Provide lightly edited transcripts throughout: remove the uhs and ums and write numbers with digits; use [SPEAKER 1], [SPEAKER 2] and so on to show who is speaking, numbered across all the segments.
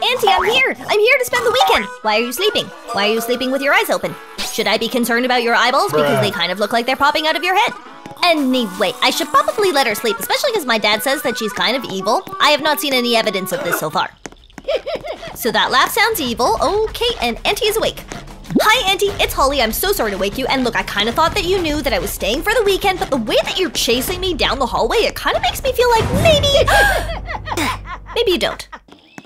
[SPEAKER 1] Auntie, I'm here! I'm here to spend the weekend! Why are you sleeping? Why are you sleeping with your eyes open? Should I be concerned about your eyeballs because they kind of look like they're popping out of your head? Anyway, I should probably let her sleep, especially because my dad says that she's kind of evil. I have not seen any evidence of this so far. So that laugh sounds evil. Okay, and Auntie is awake. Hi, Auntie, it's Holly. I'm so sorry to wake you. And look, I kind of thought that you knew that I was staying for the weekend, but the way that you're chasing me down the hallway, it kind of makes me feel like maybe you don't.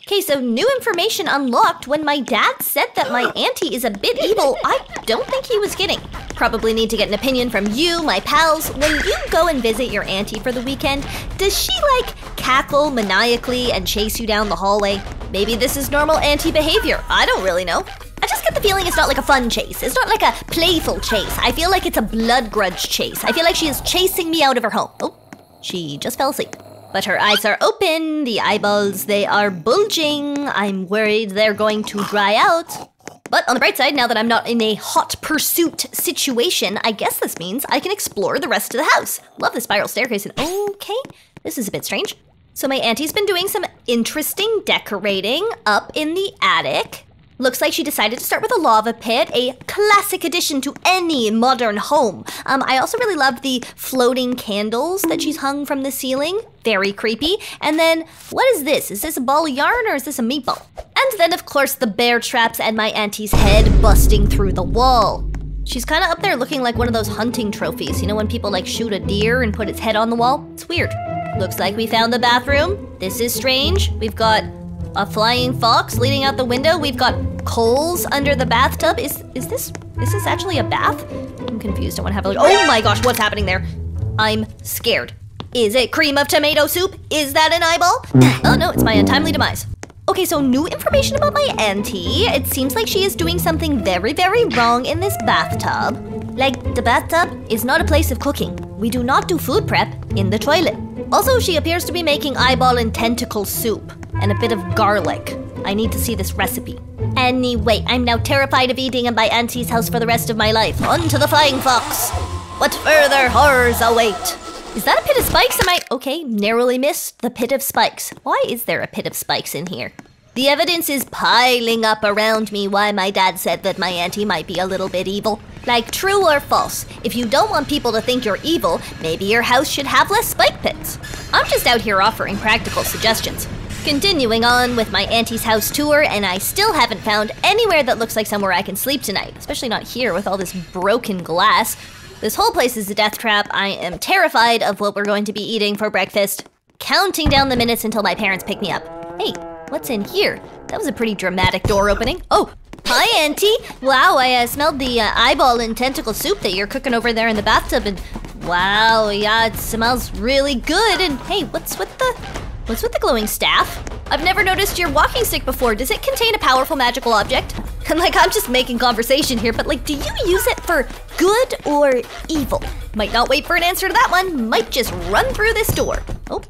[SPEAKER 1] Okay, so new information unlocked. When my dad said that my auntie is a bit evil, I don't think he was kidding. Probably need to get an opinion from you, my pals. When you go and visit your auntie for the weekend, does she like cackle maniacally and chase you down the hallway? Maybe this is normal auntie behavior. I don't really know. I just get the feeling it's not like a fun chase. It's not like a playful chase. I feel like it's a blood grudge chase. I feel like she is chasing me out of her home. Oh, she just fell asleep. But her eyes are open, the eyeballs, they are bulging. I'm worried they're going to dry out. But on the bright side, now that I'm not in a hot pursuit situation, I guess this means I can explore the rest of the house. Love the spiral staircase. And okay, this is a bit strange. So my auntie's been doing some interesting decorating up in the attic. Looks like she decided to start with a lava pit, a classic addition to any modern home. I also really loved the floating candles that she's hung from the ceiling. Very creepy. And then, what is this? Is this a ball of yarn or is this a meatball? And then, of course, the bear traps and my auntie's head busting through the wall. She's kind of up there looking like one of those hunting trophies. You know when people like shoot a deer and put its head on the wall? It's weird. Looks like we found the bathroom. This is strange. We've got a flying fox leaning out the window. We've got coals under the bathtub. Is this actually a bath? I'm confused. I want to have a look. Oh my gosh, what's happening there? I'm scared. Is it cream of tomato soup? Is that an eyeball? Oh no, it's my untimely demise. Okay, so new information about my auntie. It seems like she is doing something very, very wrong in this bathtub. Like, the bathtub is not a place of cooking. We do not do food prep in the toilet. Also, she appears to be making eyeball and tentacle soup and a bit of garlic. I need to see this recipe. Anyway, I'm now terrified of eating in my auntie's house for the rest of my life. On to the flying fox. What further horrors await? Is that a pit of spikes? Okay, narrowly missed the pit of spikes. Why is there a pit of spikes in here? The evidence is piling up around me why my dad said that my auntie might be a little bit evil. Like, true or false? If you don't want people to think you're evil, maybe your house should have less spike pits. I'm just out here offering practical suggestions. Continuing on with my auntie's house tour, and I still haven't found anywhere that looks like somewhere I can sleep tonight, especially not here with all this broken glass. This whole place is a death trap. I am terrified of what we're going to be eating for breakfast. Counting down the minutes until my parents pick me up. Hey, what's in here? That was a pretty dramatic door opening. Oh, hi, Auntie. Wow, I smelled the eyeball and tentacle soup that you're cooking over there in the bathtub, and wow, yeah, it smells really good. And hey, what's with the glowing staff? I've never noticed your walking stick before. Does it contain a powerful magical object? And like, I'm just making conversation here, but like, do you use it for good or evil? Might not wait for an answer to that one. Might just run through this door. Oh,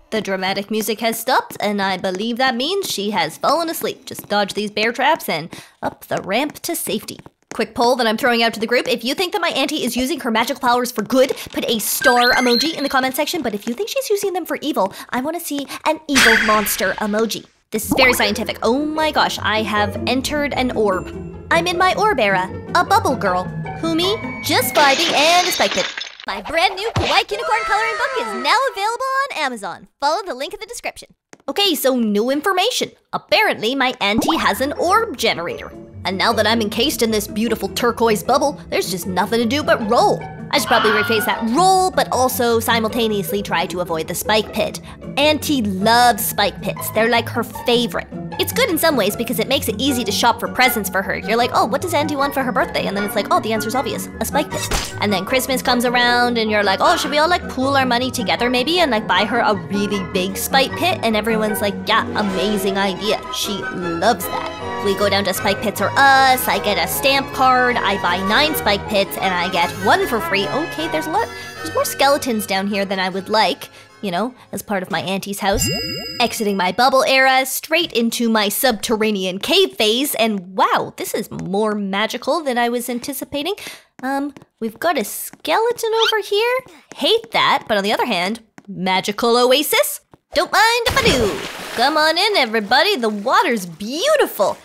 [SPEAKER 1] the dramatic music has stopped, and I believe that means she has fallen asleep. Just dodge these bear traps and up the ramp to safety. Quick poll that I'm throwing out to the group. If you think that my auntie is using her magical powers for good, put a star emoji in the comment section. But if you think she's using them for evil, I want to see an evil monster emoji. This is very scientific. Oh my gosh, I have entered an orb. I'm in my orb era, a bubble girl. Who me? Just vibing and a spike pit. My brand new White Unicorn coloring book is now available on Amazon. Follow the link in the description. Okay, so new information. Apparently, my auntie has an orb generator. And now that I'm encased in this beautiful turquoise bubble, there's just nothing to do but roll. I should probably rephrase that. Roll, but also simultaneously try to avoid the spike pit. Auntie loves spike pits. They're like her favorite. It's good in some ways because it makes it easy to shop for presents for her. You're like, oh, what does Auntie want for her birthday? And then it's like, oh, the answer's obvious, a spike pit. And then Christmas comes around and you're like, oh, should we all like pool our money together maybe and like buy her a really big spike pit? And everyone's like, yeah, amazing idea. She loves that. We go down to Spike Pits or Us, I get a stamp card, I buy 9 spike pits, and I get 1 for free. Okay, there's more skeletons down here than I would like, you know, as part of my auntie's house. Exiting my bubble era, straight into my subterranean cave phase, and wow, this is more magical than I was anticipating. We've got a skeleton over here. Hate that, but on the other hand, magical oasis? Don't mind if I do. Come on in, everybody. The water's beautiful.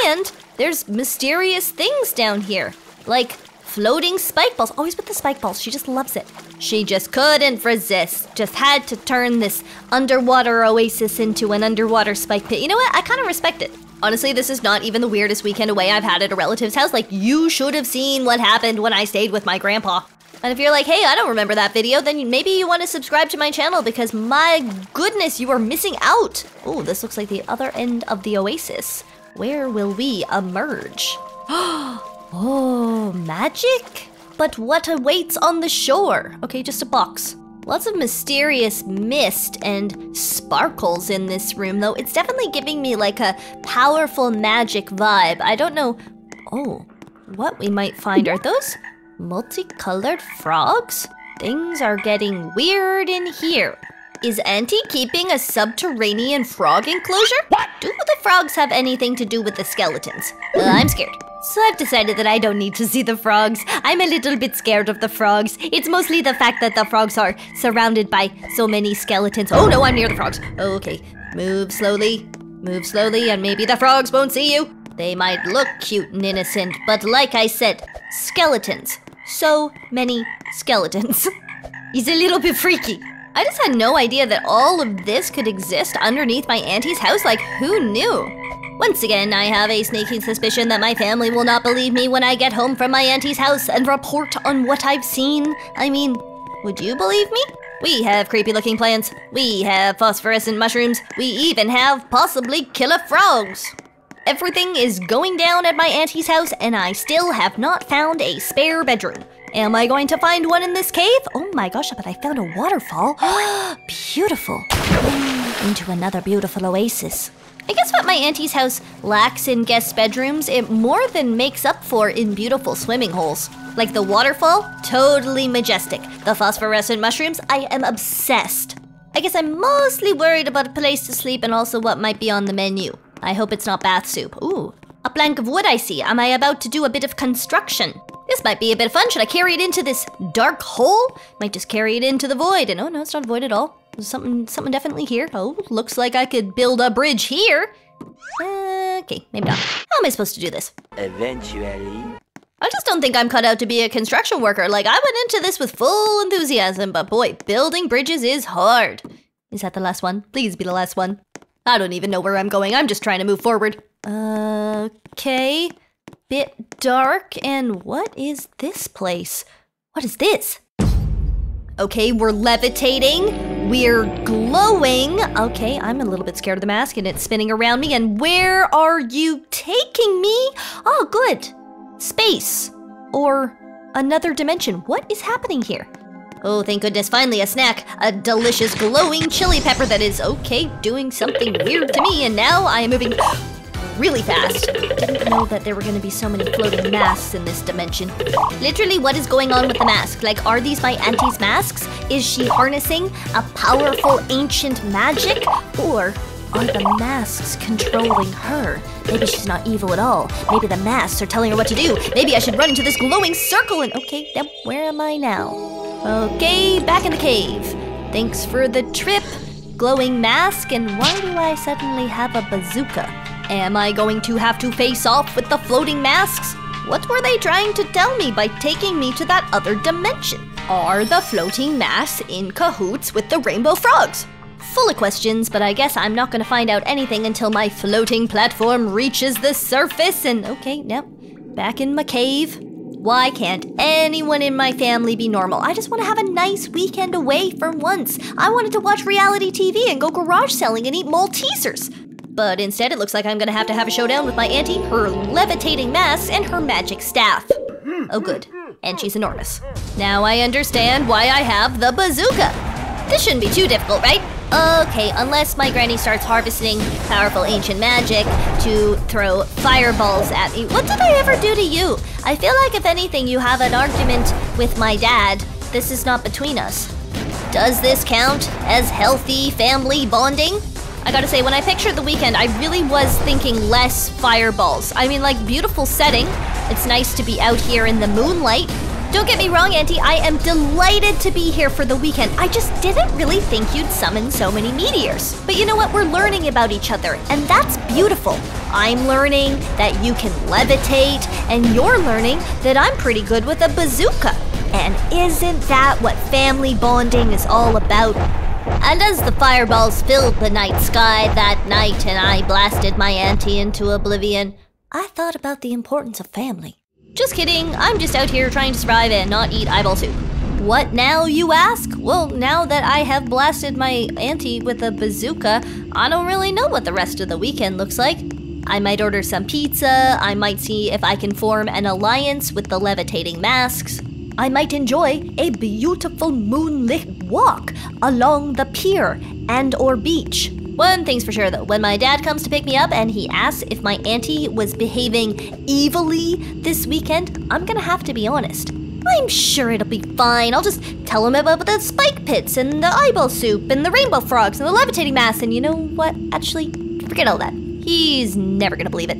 [SPEAKER 1] And there's mysterious things down here, like floating spike balls. Always with the spike balls. She just loves it. She just couldn't resist. Just had to turn this underwater oasis into an underwater spike pit. You know what? I kind of respect it. Honestly, this is not even the weirdest weekend away I've had at a relative's house. Like, you should have seen what happened when I stayed with my grandpa. And if you're like, hey, I don't remember that video, then maybe you want to subscribe to my channel because my goodness, you are missing out. Oh, this looks like the other end of the oasis. Where will we emerge? Oh, magic? But what awaits on the shore? Okay, just a box. Lots of mysterious mist and sparkles in this room, though. It's definitely giving me like a powerful magic vibe. I don't know. Oh, what we might find. Are those multicolored frogs? Things are getting weird in here. Is Auntie keeping a subterranean frog enclosure? What? Do the frogs have anything to do with the skeletons? I'm scared. So I've decided that I don't need to see the frogs. I'm a little bit scared of the frogs. It's mostly the fact that the frogs are surrounded by so many skeletons. Oh no, I'm near the frogs. Okay, move slowly, and maybe the frogs won't see you. They might look cute and innocent, but like I said, skeletons. So many skeletons. He's a little bit freaky. I just had no idea that all of this could exist underneath my auntie's house. Like, who knew? Once again, I have a sneaking suspicion that my family will not believe me when I get home from my auntie's house and report on what I've seen. I mean, would you believe me? We have creepy-looking plants. We have phosphorescent mushrooms. We even have possibly killer frogs. Everything is going down at my auntie's house, and I still have not found a spare bedroom. Am I going to find one in this cave? Oh my gosh, but I found a waterfall. Beautiful. Into another beautiful oasis. I guess what my auntie's house lacks in guest bedrooms, it more than makes up for in beautiful swimming holes. Like the waterfall, totally majestic. The phosphorescent mushrooms, I am obsessed. I guess I'm mostly worried about a place to sleep and also what might be on the menu. I hope it's not bath soup. Ooh, a plank of wood I see. Am I about to do a bit of construction? This might be a bit of fun. Should I carry it into this dark hole? Might just carry it into the void. And oh no, it's not a void at all. There's something definitely here. Oh, looks like I could build a bridge here. Okay, maybe not. How am I supposed to do this?
[SPEAKER 2] Eventually.
[SPEAKER 1] I just don't think I'm cut out to be a construction worker. Like, I went into this with full enthusiasm, but boy, building bridges is hard. Is that the last one? Please be the last one. I don't even know where I'm going. I'm just trying to move forward. Okay. Bit dark. And what is this place? What is this? Okay, we're levitating. We're glowing. Okay, I'm a little bit scared of the mask and it's spinning around me. And where are you taking me? Oh, good. Space. Or another dimension. What is happening here? Oh, thank goodness, finally a snack. A delicious glowing chili pepper that is, okay, doing something weird to me. And now I am moving really fast. Didn't know that there were gonna be so many floating masks in this dimension. Literally, what is going on with the mask? Like, are these my auntie's masks? Is she harnessing a powerful ancient magic? Or are the masks controlling her? Maybe she's not evil at all. Maybe the masks are telling her what to do. Maybe I should run into this glowing circle and, okay, now where am I now? Okay, back in the cave. Thanks for the trip, glowing mask. And why do I suddenly have a bazooka? Am I going to have to face off with the floating masks? What were they trying to tell me by taking me to that other dimension? Are the floating masks in cahoots with the rainbow frogs? Full of questions, but I guess I'm not going to find out anything until my floating platform reaches the surface. And okay, now back in my cave. Why can't anyone in my family be normal? I just want to have a nice weekend away for once. I wanted to watch reality TV and go garage selling and eat Maltesers. But instead, it looks like I'm gonna have to have a showdown with my auntie, her levitating masks, and her magic staff. Oh good, and she's enormous. Now I understand why I have the bazooka. This shouldn't be too difficult, right? Okay, unless my granny starts harvesting powerful ancient magic to throw fireballs at me. What did I ever do to you? I feel like if anything, you have an argument with my dad. This is not between us. Does this count as healthy family bonding? I gotta say, when I pictured the weekend, I really was thinking less fireballs. I mean, like, beautiful setting. It's nice to be out here in the moonlight. Don't get me wrong, Auntie, I am delighted to be here for the weekend. I just didn't really think you'd summon so many meteors. But you know what? We're learning about each other, and that's beautiful. I'm learning that you can levitate, and you're learning that I'm pretty good with a bazooka. And isn't that what family bonding is all about? And as the fireballs filled the night sky that night and I blasted my auntie into oblivion, I thought about the importance of family. Just kidding, I'm just out here trying to survive and not eat eyeball soup. What now, you ask? Well, now that I have blasted my auntie with a bazooka, I don't really know what the rest of the weekend looks like. I might order some pizza, I might see if I can form an alliance with the levitating masks. I might enjoy a beautiful moonlit walk along the pier and/or beach. One thing's for sure though, when my dad comes to pick me up and he asks if my auntie was behaving evilly this weekend, I'm gonna have to be honest. I'm sure it'll be fine. I'll just tell him about the spike pits and the eyeball soup and the rainbow frogs and the levitating masks, and you know what? Actually, forget all that. He's never gonna believe it.